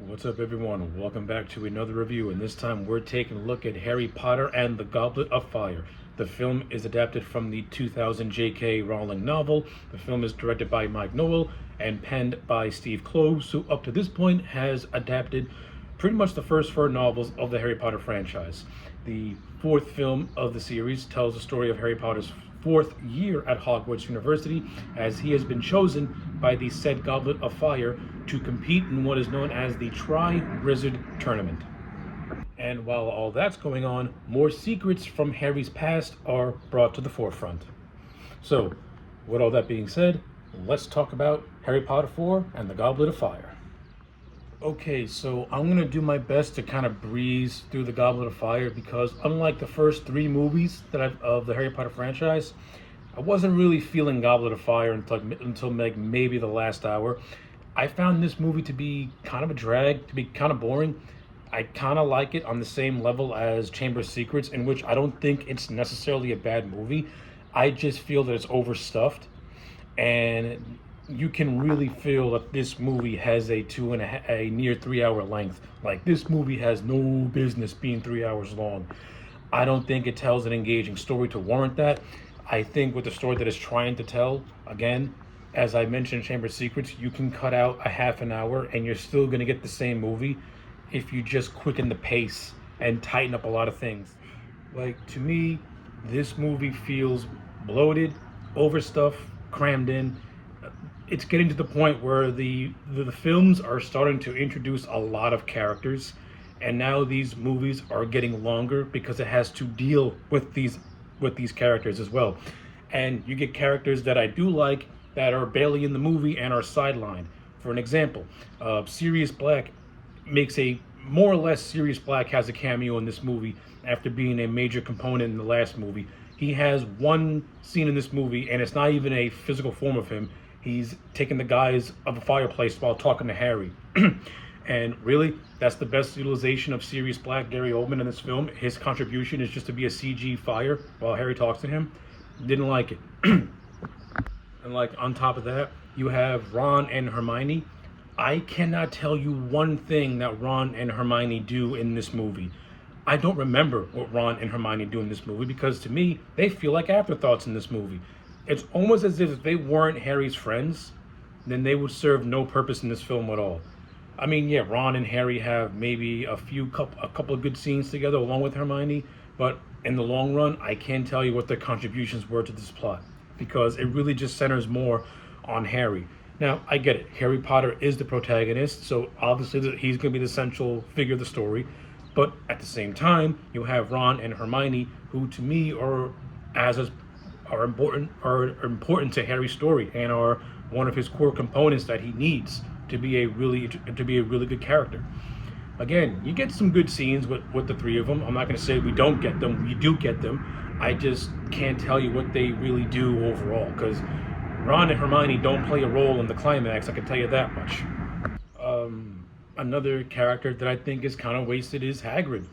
What's up, everyone? Welcome back to another review, and this time we're taking a look at Harry Potter and the Goblet of Fire. The film is adapted from the 2000 J.K. Rowling novel. The film is directed by Mike Nowell and penned by Steve Kloves, who up to this point has adapted pretty much the first four novels of the Harry Potter franchise. The fourth film of the series tells the story of Harry Potter's fourth year at Hogwarts University, as he has been chosen by the said Goblet of Fire to compete in what is known as the Tri-Wizard Tournament. And while all that's going on, more secrets from Harry's past are brought to the forefront. So, with all that being said, let's talk about Harry Potter 4 and the Goblet of Fire. Okay, so I'm going to do my best to kind of breeze through the Goblet of Fire because unlike the first three movies of the Harry Potter franchise, I wasn't really feeling Goblet of Fire until like maybe the last hour. I found this movie to be kind of a drag, to be kind of boring. I kind of like it on the same level as Chamber of Secrets, in which I don't think it's necessarily a bad movie. I just feel that it's overstuffed, and you can really feel that this movie has a near 3 hour length. Like, this movie has no business being 3 hours long. I don't think it tells an engaging story to warrant that. I think with the story that it's trying to tell, again, as I mentioned in Chamber of Secrets, you can cut out a half an hour and you're still going to get the same movie if you just quicken the pace and tighten up a lot of things. Like, to me, this movie feels bloated, overstuffed, crammed in. It's getting to the point where the films are starting to introduce a lot of characters, and now these movies are getting longer because it has to deal with these characters as well. And you get characters that I do like that are barely in the movie and are sidelined. For an example, Sirius Black makes a more or less Sirius Black has a cameo in this movie after being a major component in the last movie. He has one scene in this movie, and it's not even a physical form of him. He's taking the guise of a fireplace while talking to Harry. And really, that's the best utilization of Sirius Black, Gary Oldman, in this film. His contribution is just to be a CG fire while Harry talks to him. Didn't like it. And like, on top of that, you have Ron and Hermione. I cannot tell you one thing that Ron and Hermione do in this movie. I don't remember what Ron and Hermione do in this movie because to me, they feel like afterthoughts in this movie. It's almost as if they weren't Harry's friends, then they would serve no purpose in this film at all. I mean, yeah, Ron and Harry have maybe a couple of good scenes together along with Hermione, but in the long run, I can't tell you what their contributions were to this plot because it really just centers more on Harry. Now, I get it. Harry Potter is the protagonist, so obviously he's going to be the central figure of the story. But at the same time, you have Ron and Hermione, who to me are important to Harry's story and are one of his core components that he needs to be a really good character. Again, you get some good scenes with the three of them. I'm not going to say we don't get them. We do get them. I just can't tell you what they really do overall because Ron and Hermione don't play a role in the climax. I can tell you that much. Another character that I think is kind of wasted is Hagrid.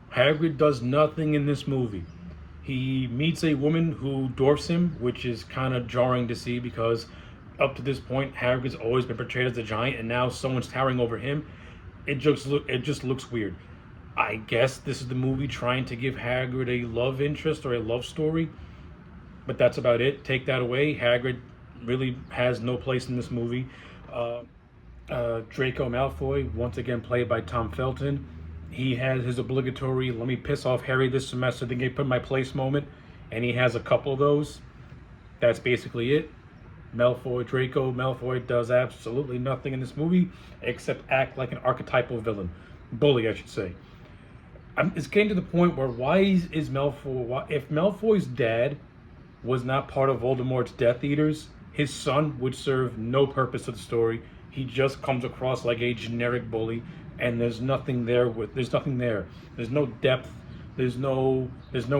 Hagrid does nothing in this movie. He meets a woman who dwarfs him, which is kind of jarring to see because up to this point, Hagrid's always been portrayed as a giant, and now someone's towering over him. It just looks weird. I guess this is the movie trying to give Hagrid a love interest or a love story, but that's about it. Take that away, Hagrid really has no place in this movie. Draco Malfoy, once again played by Tom Felton. He has his obligatory "let me piss off Harry this semester to get put in my place" moment, and he has a couple of those. That's basically it. Draco Malfoy does absolutely nothing in this movie except act like an archetypal villain. Bully, I should say. It's getting to the point where if Malfoy's dad was not part of Voldemort's Death Eaters, his son would serve no purpose to the story. He just comes across like a generic bully, and there's nothing there. There's no depth. There's no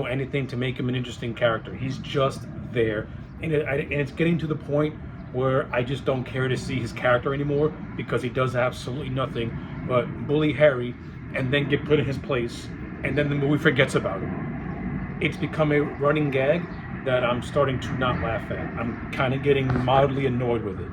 anything to make him an interesting character. He's just there, and it's getting to the point where I just don't care to see his character anymore because he does absolutely nothing but bully Harry, and then get put in his place, and then the movie forgets about him. It's become a running gag that I'm starting to not laugh at. I'm kind of getting mildly annoyed with it.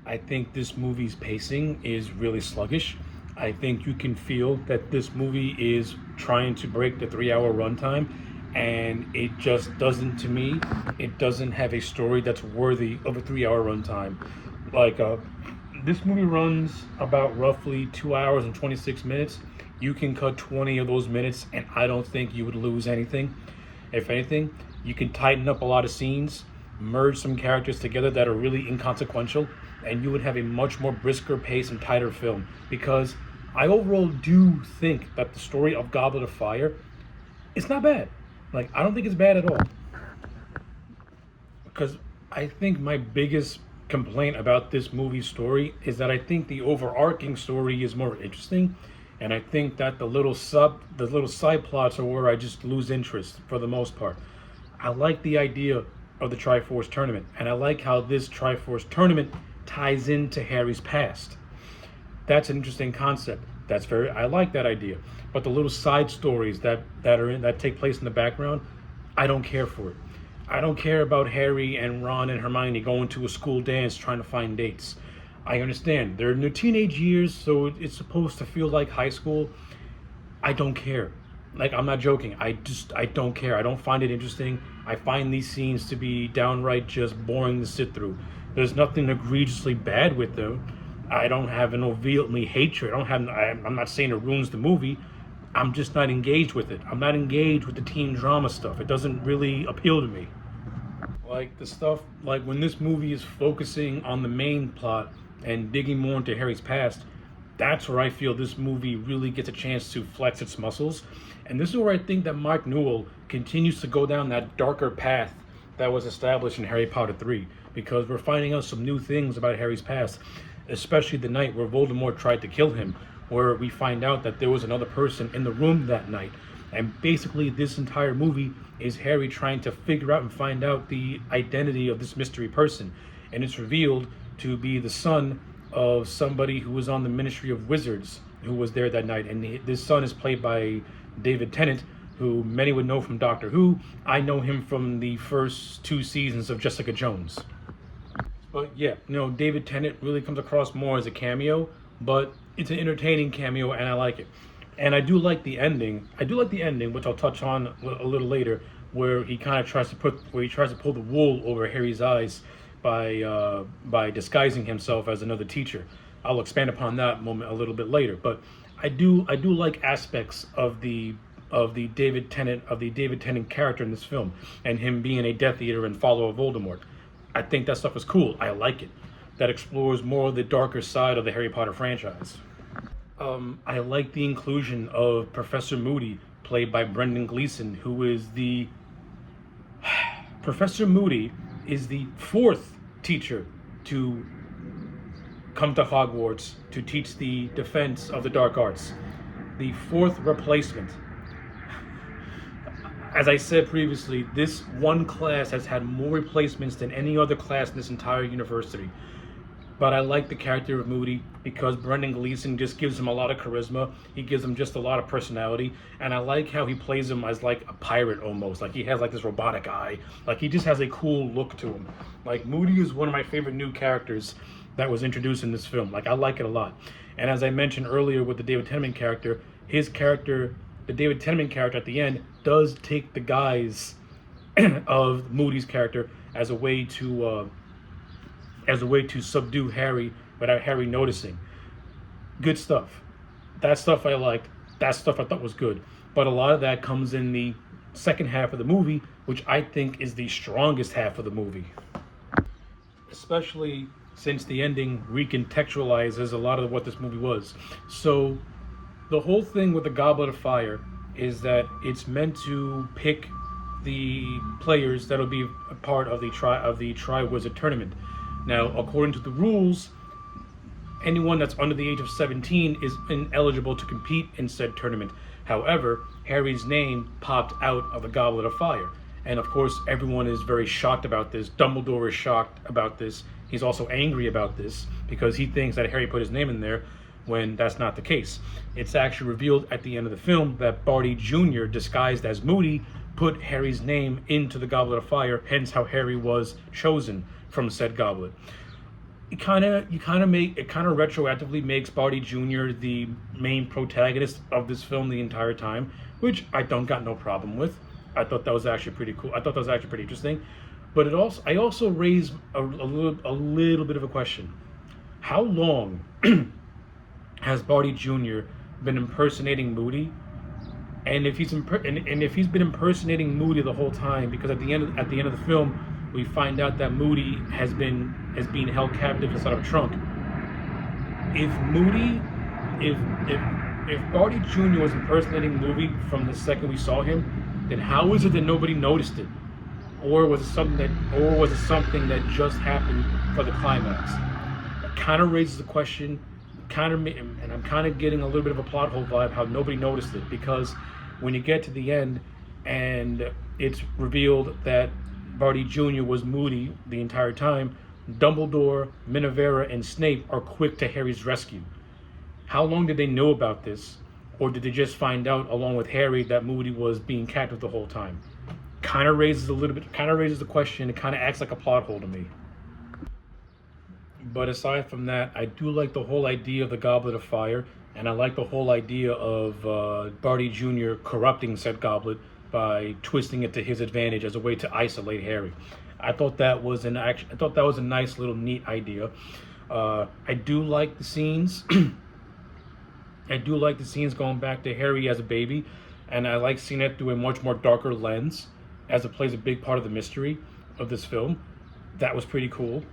I think this movie's pacing is really sluggish. I think you can feel that this movie is trying to break the 3 hour runtime, and it just doesn't, to me, it doesn't have a story that's worthy of a 3 hour runtime. Like, this movie runs about roughly 2 hours and 26 minutes. You can cut 20 of those minutes, and I don't think you would lose anything. If anything, you can tighten up a lot of scenes, merge some characters together that are really inconsequential, and you would have a much more brisker pace and tighter film. Because I overall do think that the story of Goblet of Fire is not bad. Like, I don't think it's bad at all. Because I think my biggest complaint about this movie's story is that I think the overarching story is more interesting, and I think that the little side plots are where I just lose interest for the most part. I like the idea of the Triforce tournament, and I like how this Triforce tournament ties into Harry's past. That's an interesting concept. I like that idea. But the little side stories that take place in the background, I don't care for it. I don't care about Harry and Ron and Hermione going to a school dance trying to find dates. I understand they're in their teenage years, so it's supposed to feel like high school. I don't care. Like, I'm not joking. I don't care. I don't find it interesting. I find these scenes to be downright just boring to sit through. There's nothing egregiously bad with them. I don't have an overtly hatred. I'm not saying it ruins the movie. I'm just not engaged with it. I'm not engaged with the teen drama stuff. It doesn't really appeal to me. Like, the stuff, like when this movie is focusing on the main plot and digging more into Harry's past, that's where I feel this movie really gets a chance to flex its muscles. And this is where I think that Mark Newell continues to go down that darker path that was established in Harry Potter 3, because we're finding out some new things about Harry's past, especially the night where Voldemort tried to kill him, where we find out that there was another person in the room that night. And basically this entire movie is Harry trying to figure out and find out the identity of this mystery person. And it's revealed to be the son of somebody who was on the Ministry of Wizards who was there that night. And this son is played by David Tennant, who many would know from Doctor Who. I know him from the first 2 seasons of Jessica Jones. But yeah, David Tennant really comes across more as a cameo, but it's an entertaining cameo, and I like it. And I do like the ending. Which I'll touch on a little later, where he kind of tries to pull the wool over Harry's eyes by disguising himself as another teacher. I'll expand upon that moment a little bit later. But I do like aspects of the David Tennant character in this film, and him being a Death Eater and follower of Voldemort. I think that stuff is cool. I like it. That explores more of the darker side of the Harry Potter franchise. I like the inclusion of Professor Moody, played by Brendan Gleeson, who is the... Professor Moody is the 4th teacher to come to Hogwarts to teach the defense of the dark arts. The 4th replacement. As I said previously, this one class has had more replacements than any other class in this entire university. But I like the character of Moody because Brendan Gleeson just gives him a lot of charisma. He gives him just a lot of personality. And I like how he plays him as like a pirate almost. Like, he has like this robotic eye. Like, he just has a cool look to him. Like, Moody is one of my favorite new characters that was introduced in this film. Like, I like it a lot. And as I mentioned earlier with the David Tennant character, the David Tennant character at the end does take the guise of Moody's character as a way to subdue Harry without Harry noticing. Good stuff. That stuff I liked. That stuff I thought was good. But a lot of that comes in the second half of the movie, which I think is the strongest half of the movie. Especially since the ending recontextualizes a lot of what this movie was. So the whole thing with the Goblet of Fire is that it's meant to pick the players that'll be a part of the Triwizard Tournament. Now, according to the rules, anyone that's under the age of 17 is ineligible to compete in said tournament. However, Harry's name popped out of the Goblet of Fire. And of course, everyone is very shocked about this. Dumbledore is shocked about this. He's also angry about this because he thinks that Harry put his name in there when that's not the case. It's actually revealed at the end of the film that Barty Jr., disguised as Moody, put Harry's name into the Goblet of Fire, hence how Harry was chosen from said goblet. it kind of retroactively makes Barty Jr. the main protagonist of this film the entire time, which I don't got no problem with. I thought that was actually pretty cool. I thought that was actually pretty interesting. But I also raised a little bit of a question. How long has Barty Jr. been impersonating Moody? And if he's been impersonating Moody the whole time, because at the end of the film, we find out that Moody has been held captive inside of a trunk. If Moody, if Barty Jr. was impersonating Moody from the second we saw him, then how is it that nobody noticed it, or was it something that just happened for the climax? It kind of raises the question, and I'm kind of getting a little bit of a plot hole vibe how nobody noticed it, because when you get to the end and it's revealed that Barty Jr. was Moody the entire time, Dumbledore, Minerva, and Snape are quick to Harry's rescue. How long did they know about this? Or did they just find out along with Harry that Moody was being captive the whole time? Kind of raises the question. It kind of acts like a plot hole to me. But aside from that, I do like the whole idea of the Goblet of Fire, and I like the whole idea of Barty Jr. corrupting said goblet by twisting it to his advantage as a way to isolate Harry. I thought that was a nice little neat idea. I do like the scenes. I do like the scenes going back to Harry as a baby, and I like seeing it through a much more darker lens, as it plays a big part of the mystery of this film. That was pretty cool.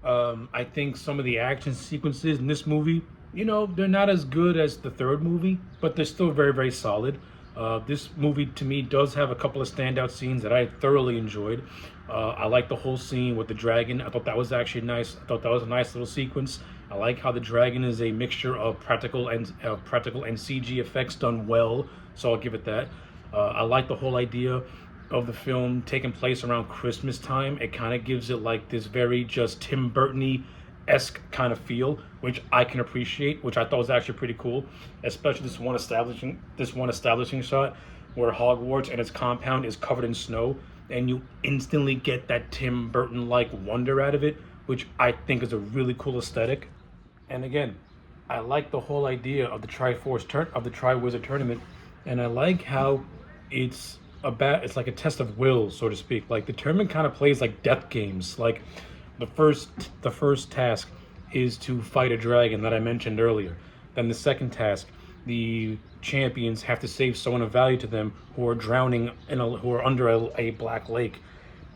I think some of the action sequences in this movie, they're not as good as the third movie, but they're still very, very solid. This movie, to me, does have a couple of standout scenes that I thoroughly enjoyed. I like the whole scene with the dragon. I thought that was actually nice. I thought that was a nice little sequence. I like how the dragon is a mixture of practical and CG effects done well, so I'll give it that. I like the whole idea of the film taking place around Christmas time. It kind of gives it like this very just Tim Burton-esque kind of feel, which I can appreciate, which I thought was actually pretty cool, especially this one establishing shot where Hogwarts and its compound is covered in snow, and you instantly get that Tim Burton-like wonder out of it, which I think is a really cool aesthetic. And again, I like the whole idea of the Triwizard Tournament, and I like how it's like a test of will, so to speak. Like the tournament kind of plays like death games. Like the first task is to fight a dragon that I mentioned earlier. Then the second task, the champions have to save someone of value to them who are drowning who are under a black lake.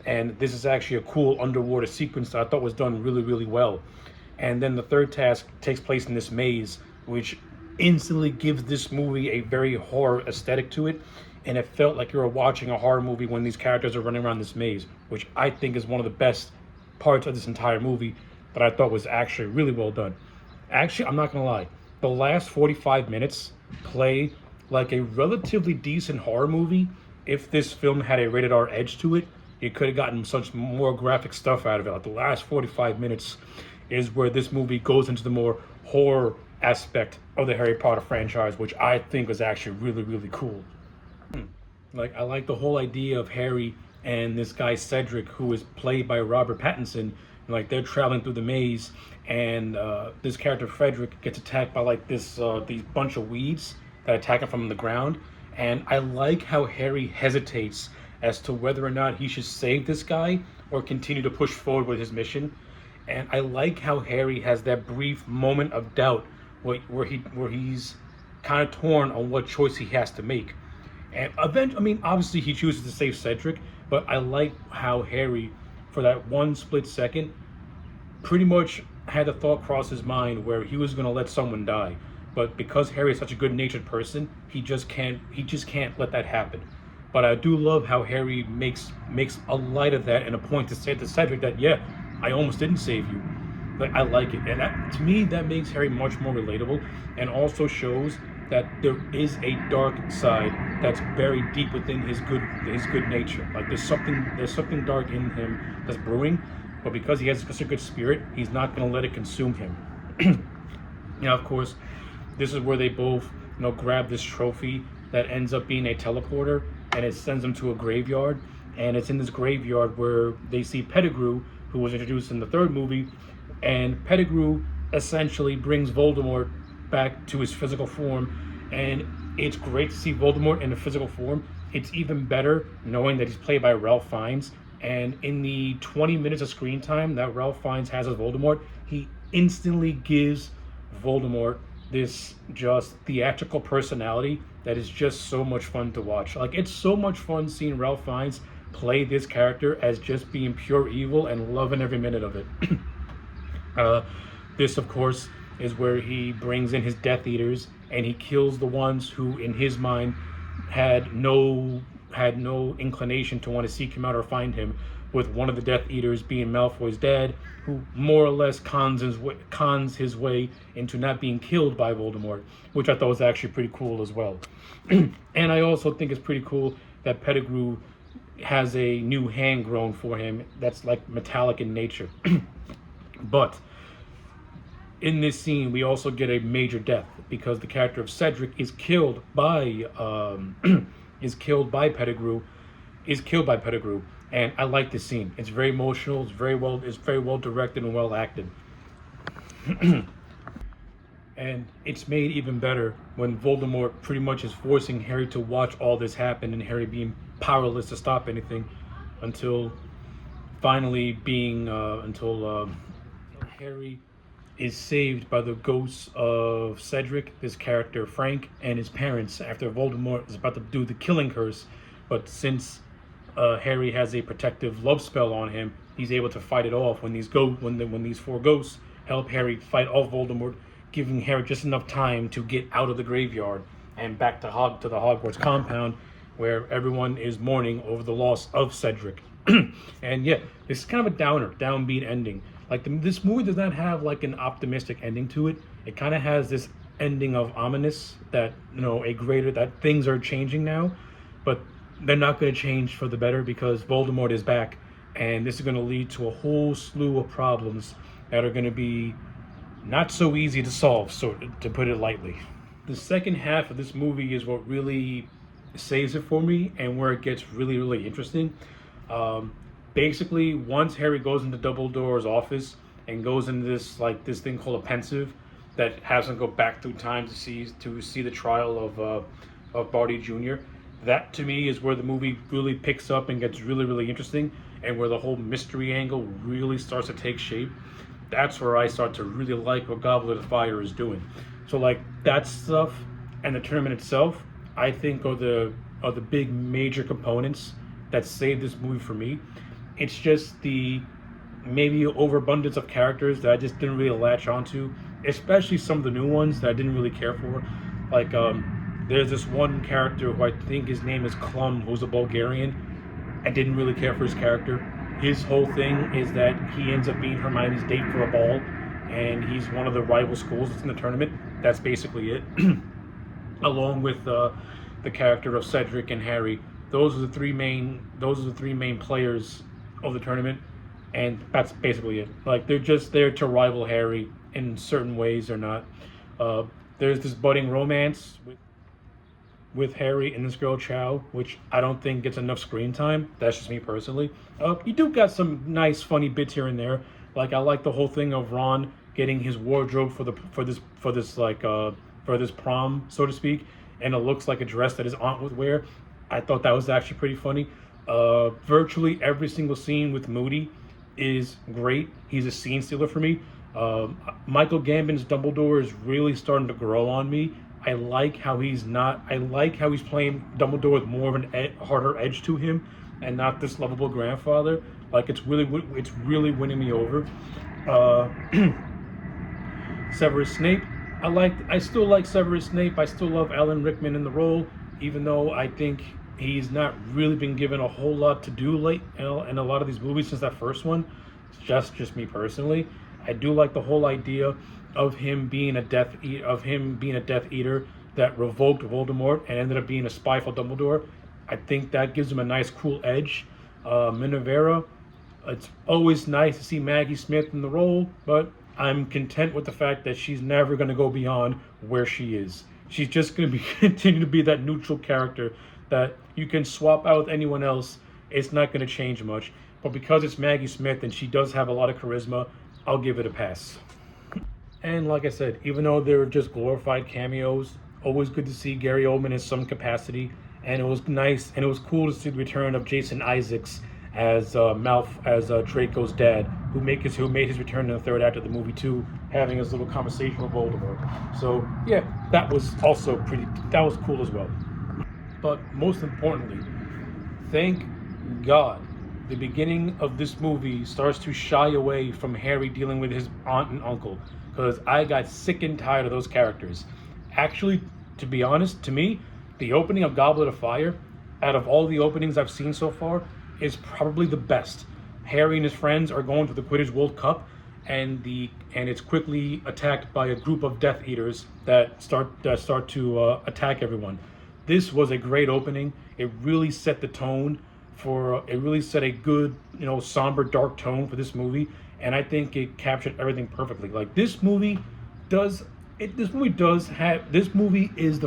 And this is actually a cool underwater sequence that I thought was done really, really well. And then the third task takes place in this maze, which instantly gives this movie a very horror aesthetic to it. And it felt like you were watching a horror movie when these characters are running around this maze, which I think is one of the best parts of this entire movie that I thought was actually really well done. Actually, I'm not gonna lie, the last 45 minutes play like a relatively decent horror movie. If this film had a rated R edge to it, you could have gotten such more graphic stuff out of it. Like the last 45 minutes is where this movie goes into the more horror aspect of the Harry Potter franchise, which I think was actually really, really cool. Like, I like the whole idea of Harry and this guy Cedric, who is played by Robert Pattinson. Like, they're traveling through the maze, and this character Frederick gets attacked by like these bunch of weeds that attack him from the ground. And I like how Harry hesitates as to whether or not he should save this guy or continue to push forward with his mission. And I like how Harry has that brief moment of doubt where he's kind of torn on what choice he has to make. And eventually, obviously he chooses to save Cedric, but I like how Harry, for that one split second, pretty much had the thought cross his mind where he was going to let someone die. But because Harry is such a good-natured person, he just can't let that happen. But I do love how Harry makes a light of that and a point to say to Cedric that, yeah, I almost didn't save you. Like, I like it. And that, to me, that makes Harry much more relatable, and also shows that there is a dark side that's buried deep within his good nature. Like there's something dark in him that's brewing, but because he has such a good spirit, he's not going to let it consume him. Now, of course, this is where they both grab this trophy that ends up being a teleporter, and it sends them to a graveyard. And it's in this graveyard where they see Pettigrew, who was introduced in the third movie, And Pettigrew essentially brings Voldemort back to his physical form, and it's great to see Voldemort in a physical form. It's even better knowing that he's played by Ralph Fiennes, and in the 20 minutes of screen time that Ralph Fiennes has as Voldemort, he instantly gives Voldemort this just theatrical personality that is just so much fun to watch. Like, it's so much fun seeing Ralph Fiennes play this character as just being pure evil and loving every minute of it. uh, this, of course, is where he brings in his Death Eaters and he kills the ones who, in his mind, had no inclination to want to seek him out or find him. With one of the Death Eaters being Malfoy's dad, who more or less cons his way into not being killed by Voldemort, which I thought was actually pretty cool as well. And I also think it's pretty cool that Pettigrew has a new hand grown for him that's like metallic in nature. But in this scene, we also get a major death because the character of Cedric is killed by Pettigrew, and I like this scene. It's very emotional. It's very well directed and well acted. And it's made even better when Voldemort pretty much is forcing Harry to watch all this happen, and Harry being powerless to stop anything until finally until Harry is saved by the ghosts of Cedric, this character Frank, and his parents after Voldemort is about to do the killing curse. But since Harry has a protective love spell on him, he's able to fight it off when these four ghosts help Harry fight off Voldemort, giving Harry just enough time to get out of the graveyard and back to the Hogwarts compound, where everyone is mourning over the loss of Cedric. And yeah, this is kind of a downbeat ending. Like, this movie does not have like an optimistic ending to it. It kind of has this ending of ominous that that things are changing now, but they're not going to change for the better because Voldemort is back, and this is going to lead to a whole slew of problems that are going to be not so easy to solve, so to put it lightly. The second half of this movie is what really saves it for me and where it gets really, really interesting. Basically, once Harry goes into Dumbledore's office and goes into this thing called a pensive that has him go back through time to see the trial of Barty Jr., that to me is where the movie really picks up and gets really, really interesting, and where the whole mystery angle really starts to take shape. That's where I start to really like what Goblet of Fire is doing. So like that stuff and the tournament itself, I think are the big major components that save this movie for me. It's just the maybe overabundance of characters that I just didn't really latch onto, especially some of the new ones that I didn't really care for. Like there's this one character who I think his name is Klum, who's a Bulgarian. I didn't really care for his character. His whole thing is that he ends up being Hermione's date for a ball, and he's one of the rival schools that's in the tournament. That's basically it. Along with the character of Cedric and Harry, those are the three main players of the tournament, and that's basically it. Like, they're just there to rival Harry in certain ways or not. There's this budding romance with Harry and this girl Chow, which I don't think gets enough screen time. That's just me personally. You do got some nice, funny bits here and there. Like, I like the whole thing of Ron getting his wardrobe for this prom, so to speak, and it looks like a dress that his aunt would wear. I thought that was actually pretty funny. Virtually every single scene with Moody is great. He's a scene stealer for me. Michael Gambon's Dumbledore is really starting to grow on me. I like how he's playing Dumbledore with more of a harder edge to him, and not this lovable grandfather. Like, it's really winning me over. Severus Snape, I still like Severus Snape. I still love Alan Rickman in the role, even though I think he's not really been given a whole lot to do in a lot of these movies since that first one. It's just me personally. I do like the whole idea of him being a Death Eater that revoked Voldemort and ended up being a spy for Dumbledore. I think that gives him a nice, cool edge. Minerva, it's always nice to see Maggie Smith in the role, but I'm content with the fact that she's never going to go beyond where she is. She's just going to continue to be that neutral character that you can swap out with anyone else. It's not going to change much. But because it's Maggie Smith and she does have a lot of charisma, I'll give it a pass. And like I said, even though they're just glorified cameos, always good to see Gary Oldman in some capacity. And it was nice and it was cool to see the return of Jason Isaacs as Draco's dad, who made his return in the third act of the movie too, having his little conversation with Voldemort. So yeah, that was cool as well. But most importantly, thank God the beginning of this movie starts to shy away from Harry dealing with his aunt and uncle, because I got sick and tired of those characters. Actually, to be honest, to me, the opening of Goblet of Fire, out of all the openings I've seen so far, is probably the best. Harry and his friends are going to the Quidditch World Cup, and it's quickly attacked by a group of Death Eaters that start to attack everyone. This was a great opening. It really set the tone it really set a good, somber, dark tone for this movie, and I think it captured everything perfectly. Like this movie is the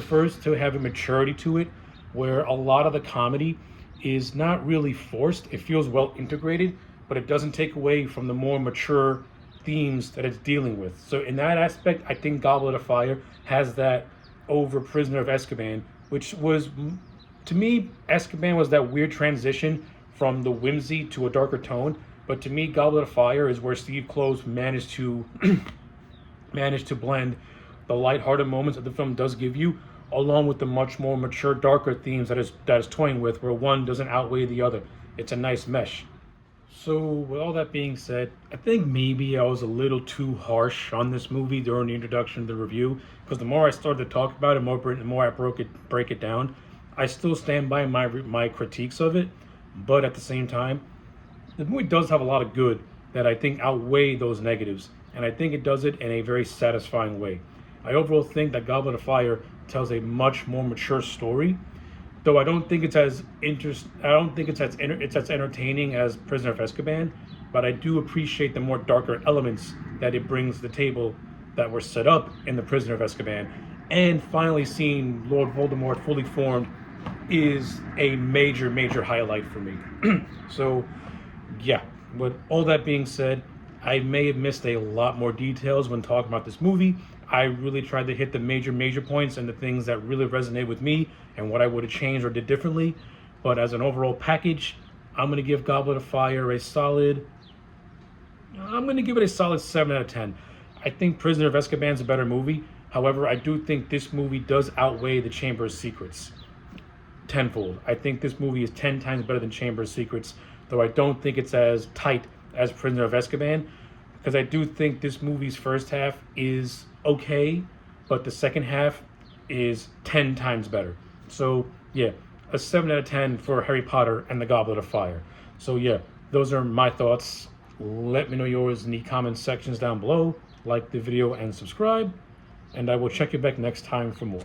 first to have a maturity to it, where a lot of the comedy is not really forced. It feels well integrated, but it doesn't take away from the more mature themes that it's dealing with. So in that aspect, I think Goblet of Fire has that over Prisoner of Azkaban, which was, to me, Azkaban was that weird transition from the whimsy to a darker tone. But to me, Goblet of Fire is where Steve Kloves managed to blend the lighthearted moments that the film does give you, along with the much more mature, darker themes that is toying with, where one doesn't outweigh the other. It's a nice mesh. So, with all that being said, I think maybe I was a little too harsh on this movie during the introduction of the review, because the more I started to talk about it, the more I break it down. I still stand by my critiques of it, but at the same time, the movie does have a lot of good that I think outweigh those negatives, and I think it does it in a very satisfying way. I overall think that Goblet of Fire tells a much more mature story, though I don't think it's as entertaining as Prisoner of Azkaban, but I do appreciate the more darker elements that it brings to the table that were set up in the Prisoner of Azkaban. And finally seeing Lord Voldemort fully formed is a major, major highlight for me. So, yeah, with all that being said, I may have missed a lot more details when talking about this movie. I really tried to hit the major points and the things that really resonate with me and what I would have changed or did differently. But as an overall package, I'm going to give Goblet of Fire a solid 7 out of 10. I think Prisoner of Azkaban is a better movie. However, I do think this movie does outweigh The Chamber of Secrets tenfold. I think this movie is 10 times better than Chamber of Secrets, though I don't think it's as tight as Prisoner of Azkaban, because I do think this movie's first half is okay, but the second half is 10 times better. So yeah, a 7 out of 10 for Harry Potter and the Goblet of Fire. So yeah, those are my thoughts. Let me know yours in the comment sections down below. Like the video and subscribe, and I will check you back next time for more.